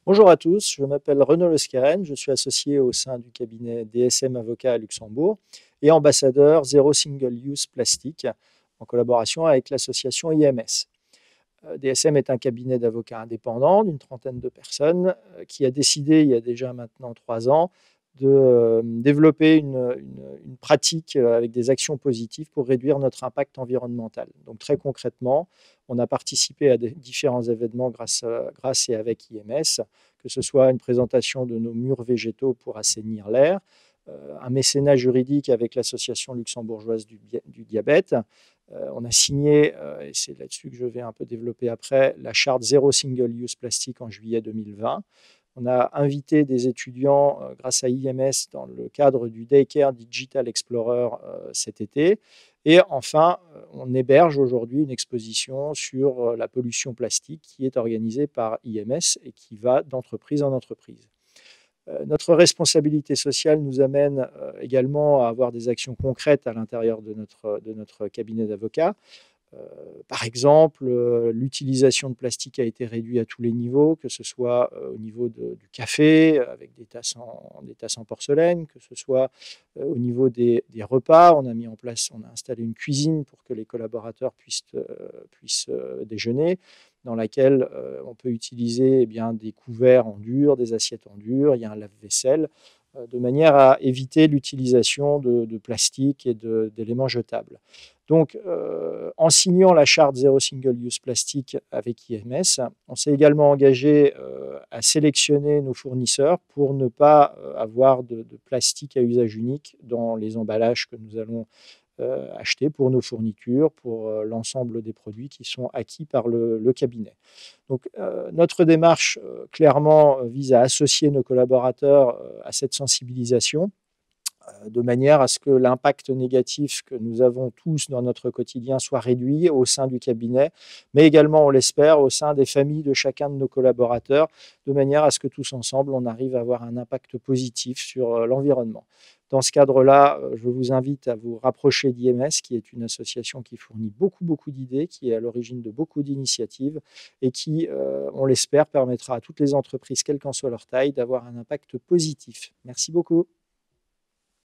Bonjour à tous, je m'appelle Renaud Lescaren, je suis associé au sein du cabinet DSM Avocat à Luxembourg et ambassadeur Zero Single Use Plastique en collaboration avec l'association IMS. DSM est un cabinet d'avocats indépendants d'une trentaine de personnes qui a décidé il y a déjà maintenant 3 ans de développer une pratique avec des actions positives pour réduire notre impact environnemental. Donc très concrètement, on a participé à différents événements grâce et avec IMS, que ce soit une présentation de nos murs végétaux pour assainir l'air, un mécénat juridique avec l'association luxembourgeoise du diabète. On a signé, et c'est là-dessus que je vais un peu développer après, la charte Zéro Single Use Plastique en juillet 2020. On a invité des étudiants grâce à IMS dans le cadre du Daycare Digital Explorer cet été. Et enfin, on héberge aujourd'hui une exposition sur la pollution plastique qui est organisée par IMS et qui va d'entreprise en entreprise. Notre responsabilité sociale nous amène également à avoir des actions concrètes à l'intérieur de notre cabinet d'avocats. Par exemple, l'utilisation de plastique a été réduite à tous les niveaux, que ce soit au niveau du café, avec des tasses en porcelaine, que ce soit au niveau des repas. On a installé une cuisine pour que les collaborateurs puissent déjeuner, dans laquelle on peut utiliser des couverts en dur, des assiettes en dur, il y a un lave-vaisselle, de manière à éviter l'utilisation de plastique et d'éléments jetables. Donc, en signant la charte Zéro Single Use Plastique avec IMS, on s'est également engagé à sélectionner nos fournisseurs pour ne pas avoir de plastique à usage unique dans les emballages que nous allons acheter pour nos fournitures, pour l'ensemble des produits qui sont acquis par le cabinet. Donc, notre démarche, clairement, vise à associer nos collaborateurs à cette sensibilisation de manière à ce que l'impact négatif que nous avons tous dans notre quotidien soit réduit au sein du cabinet, mais également, on l'espère, au sein des familles de chacun de nos collaborateurs, de manière à ce que tous ensemble, on arrive à avoir un impact positif sur l'environnement. Dans ce cadre-là, je vous invite à vous rapprocher d'IMS, qui est une association qui fournit beaucoup d'idées, qui est à l'origine de beaucoup d'initiatives et qui, on l'espère, permettra à toutes les entreprises, quelle qu'en soit leur taille, d'avoir un impact positif. Merci beaucoup.